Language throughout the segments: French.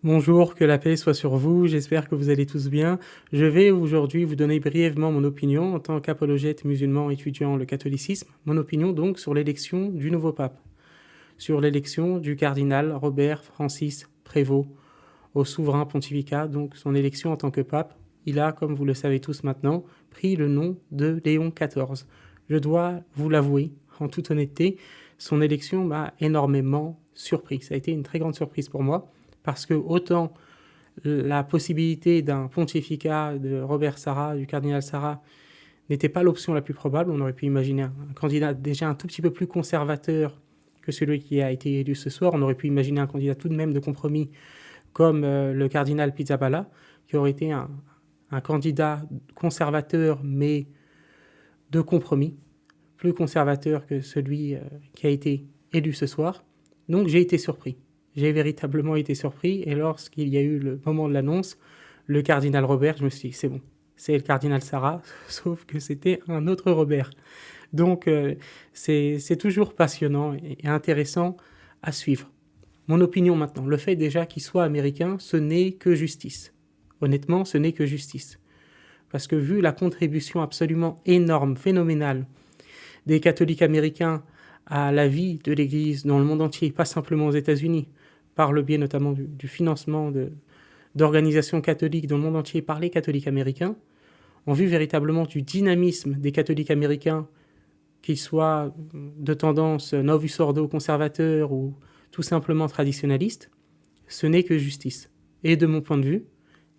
Bonjour, que la paix soit sur vous, j'espère que vous allez tous bien. Je vais aujourd'hui vous donner brièvement mon opinion en tant qu'apologète musulman étudiant le catholicisme, mon opinion donc sur l'élection du nouveau pape, sur l'élection du cardinal Robert Francis Prévost au souverain pontificat, donc son élection en tant que pape. Il a, comme vous le savez tous maintenant, pris le nom de Léon XIV. Je dois vous l'avouer, en toute honnêteté, son élection m'a énormément surpris. Ça a été une très grande surprise pour moi, parce que autant la possibilité d'un pontificat de Robert Sarrat, du cardinal Sarrat, n'était pas l'option la plus probable. On aurait pu imaginer un candidat déjà un tout petit peu plus conservateur que celui qui a été élu ce soir. On aurait pu imaginer un candidat tout de même de compromis comme le cardinal Pizzaballa, qui aurait été un candidat conservateur mais de compromis, plus conservateur que celui qui a été élu ce soir. Donc j'ai été surpris. J'ai véritablement été surpris, et lorsqu'il y a eu le moment de l'annonce, le cardinal Robert, je me suis dit, c'est bon, c'est le cardinal Sarrat, sauf que c'était un autre Robert. Donc c'est toujours passionnant et intéressant à suivre. Mon opinion maintenant, le fait déjà qu'il soit américain, ce n'est que justice. Honnêtement, ce n'est que justice. Parce que vu la contribution absolument énorme, phénoménale, des catholiques américains à la vie de l'Église dans le monde entier, pas simplement aux États-Unis, par le biais notamment du financement d'organisations catholiques dans le monde entier par les catholiques américains, on vit véritablement du dynamisme des catholiques américains, qu'ils soient de tendance novus ordo conservateur ou tout simplement traditionnaliste. Ce n'est que justice. Et de mon point de vue,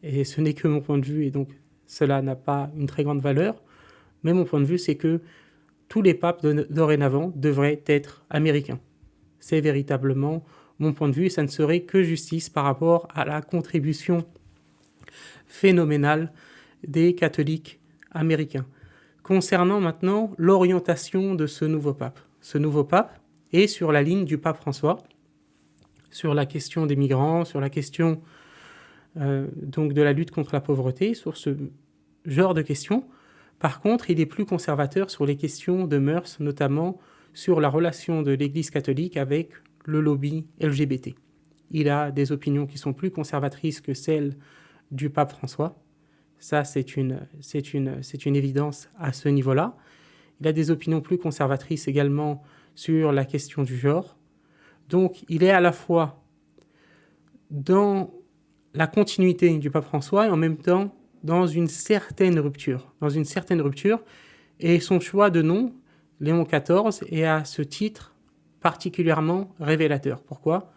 et ce n'est que mon point de vue, et donc cela n'a pas une très grande valeur, mais mon point de vue, c'est que tous les papes dorénavant devraient être américains. C'est véritablement mon point de vue, et ça ne serait que justice par rapport à la contribution phénoménale des catholiques américains. Concernant maintenant l'orientation de ce nouveau pape. Ce nouveau pape est sur la ligne du pape François, sur la question des migrants, sur la question donc de la lutte contre la pauvreté, sur ce genre de questions. Par contre, il est plus conservateur sur les questions de mœurs, notamment sur la relation de l'Église catholique avec le lobby LGBT. Il a des opinions qui sont plus conservatrices que celles du pape François. Ça, c'est une évidence à ce niveau-là. Il a des opinions plus conservatrices également sur la question du genre. Donc, il est à la fois dans la continuité du pape François et en même temps dans une certaine rupture. Et son choix de nom, Léon XIV, est à ce titre particulièrement révélateur. Pourquoi ?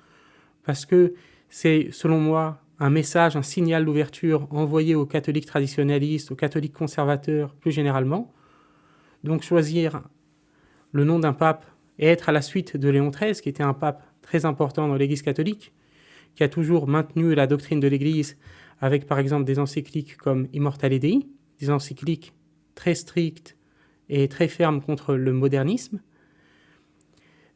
Parce que c'est, selon moi, un message, un signal d'ouverture envoyé aux catholiques traditionnalistes, aux catholiques conservateurs plus généralement. Donc choisir le nom d'un pape et être à la suite de Léon XIII, qui était un pape très important dans l'Église catholique, qui a toujours maintenu la doctrine de l'Église avec par exemple des encycliques comme Immortale Dei, des encycliques très strictes et très fermes contre le modernisme,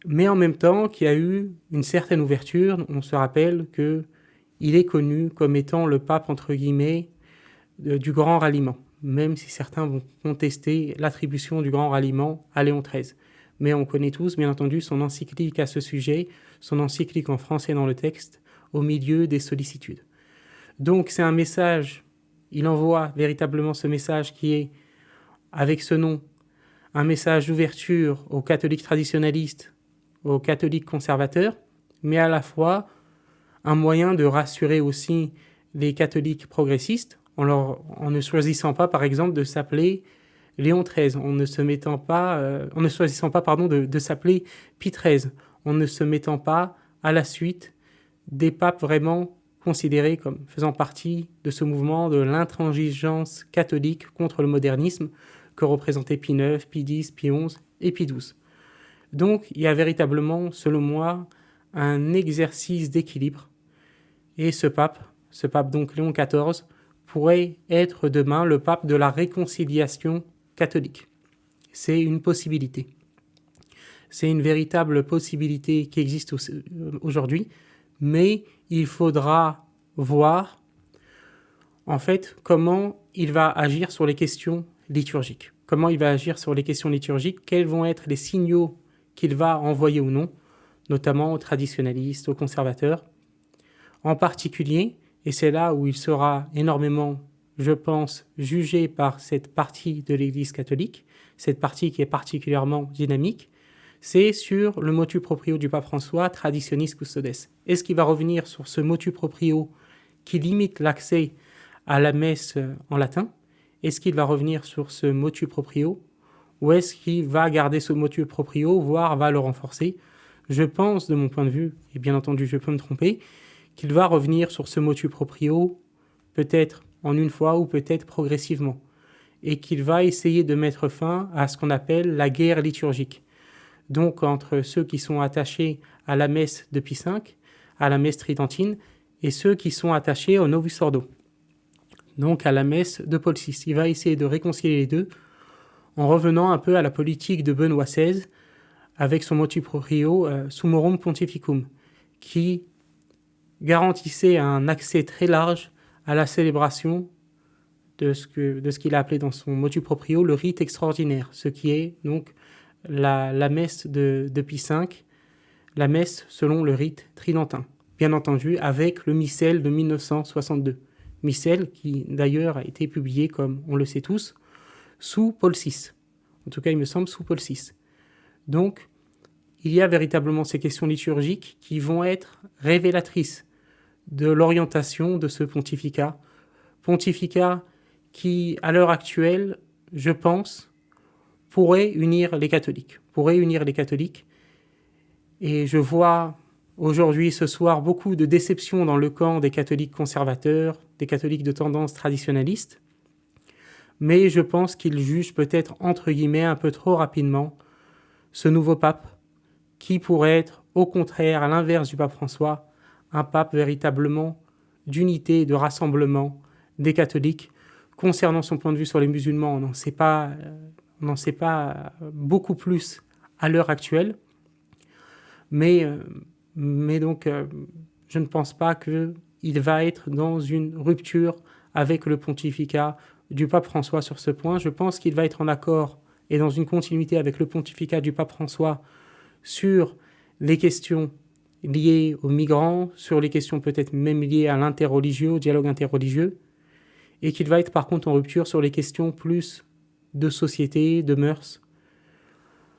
mais en même temps qui a eu une certaine ouverture. On se rappelle qu'il est connu comme étant le pape, entre guillemets, du grand ralliement, même si certains vont contester l'attribution du grand ralliement à Léon XIII. Mais on connaît tous, bien entendu, son encyclique à ce sujet, son encyclique en français dans le texte, au milieu des sollicitudes. Donc c'est un message, il envoie véritablement ce message qui est, avec ce nom, un message d'ouverture aux catholiques traditionnalistes, aux catholiques conservateurs, mais à la fois un moyen de rassurer aussi les catholiques progressistes en ne choisissant pas, par exemple, de s'appeler Léon XIII, en ne choisissant pas de s'appeler Pie XIII, en ne se mettant pas à la suite des papes vraiment considérés comme faisant partie de ce mouvement de l'intransigeance catholique contre le modernisme que représentaient Pie IX, Pie X, Pie XI et Pie XII. Donc il y a véritablement, selon moi, un exercice d'équilibre. Et ce pape donc Léon XIV, pourrait être demain le pape de la réconciliation catholique. C'est une possibilité. C'est une véritable possibilité qui existe aujourd'hui, mais il faudra voir en fait comment il va agir sur les questions liturgiques. Comment il va agir sur les questions liturgiques, quels vont être les signaux qu'il va envoyer ou non, notamment aux traditionalistes, aux conservateurs, En particulier, et c'est là où il sera énormément, je pense, jugé par cette partie de l'Église catholique, cette partie qui est particulièrement dynamique, c'est sur le motu proprio du pape François, Traditionis Custodes. Est-ce qu'il va revenir sur ce motu proprio qui limite l'accès à la messe en latin? Est-ce qu'il va revenir sur ce motu proprio? Ou est-ce qu'il va garder ce motu proprio, voire va le renforcer? Je pense, de mon point de vue, et bien entendu je peux me tromper, qu'il va revenir sur ce motu proprio, peut-être en une fois ou peut-être progressivement, et qu'il va essayer de mettre fin à ce qu'on appelle la guerre liturgique. Donc entre ceux qui sont attachés à la messe de Pie V, à la messe tridentine, et ceux qui sont attachés au Novus Ordo, donc à la messe de Paul VI. Il va essayer de réconcilier les deux en revenant un peu à la politique de Benoît XVI avec son motu proprio Summorum Pontificum, qui garantissait un accès très large à la célébration de ce qu'il a appelé dans son motu proprio le rite extraordinaire, ce qui est donc la messe de Pie V, la messe selon le rite tridentin, bien entendu avec le missel de 1962. Missel qui d'ailleurs a été publié, comme on le sait tous, sous Paul VI. En tout cas, il me semble sous Paul VI. Donc, il y a véritablement ces questions liturgiques qui vont être révélatrices de l'orientation de ce pontificat. Pontificat qui, à l'heure actuelle, je pense, pourrait unir les catholiques. Et je vois aujourd'hui, ce soir, beaucoup de déception dans le camp des catholiques conservateurs, des catholiques de tendance traditionnaliste. Mais je pense qu'ils jugent peut-être, entre guillemets, un peu trop rapidement ce nouveau pape, qui pourrait être, au contraire, à l'inverse du pape François, un pape véritablement d'unité et de rassemblement des catholiques. Concernant son point de vue sur les musulmans, on n'en sait pas beaucoup plus à l'heure actuelle. Mais donc, je ne pense pas qu'il va être dans une rupture avec le pontificat du pape François sur ce point. Je pense qu'il va être en accord et dans une continuité avec le pontificat du pape François sur les questions liées aux migrants, sur les questions peut-être même liées à l'interreligieux, au dialogue interreligieux, et qu'il va être par contre en rupture sur les questions plus de société, de mœurs,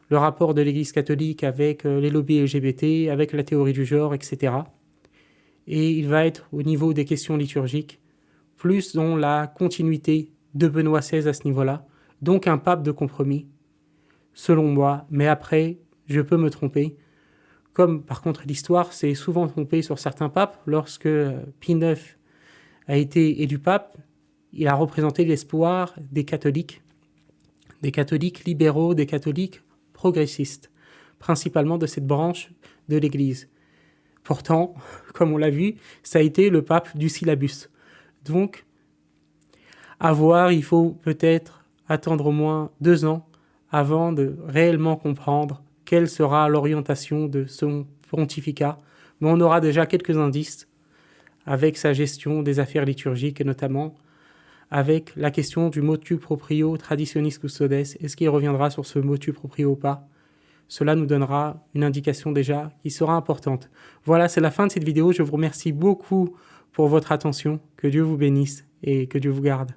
le rapport de l'Église catholique avec les lobbies LGBT, avec la théorie du genre, etc. Et il va être au niveau des questions liturgiques, plus dans la continuité de Benoît XVI à ce niveau-là, donc un pape de compromis, selon moi, mais après, je peux me tromper. Comme par contre l'histoire s'est souvent trompée sur certains papes, lorsque Pie IX a été élu pape, il a représenté l'espoir des catholiques libéraux, des catholiques progressistes, principalement de cette branche de l'Église. Pourtant, comme on l'a vu, ça a été le pape du syllabus. Donc, à voir, il faut peut-être attendre au moins 2 ans avant de réellement comprendre quelle sera l'orientation de son pontificat. Mais on aura déjà quelques indices avec sa gestion des affaires liturgiques et notamment avec la question du motu proprio Traditionis Custodes. Est-ce qu'il reviendra sur ce motu proprio ou pas? Cela nous donnera une indication déjà qui sera importante. Voilà, c'est la fin de cette vidéo. Je vous remercie beaucoup pour votre attention. Que Dieu vous bénisse et que Dieu vous garde.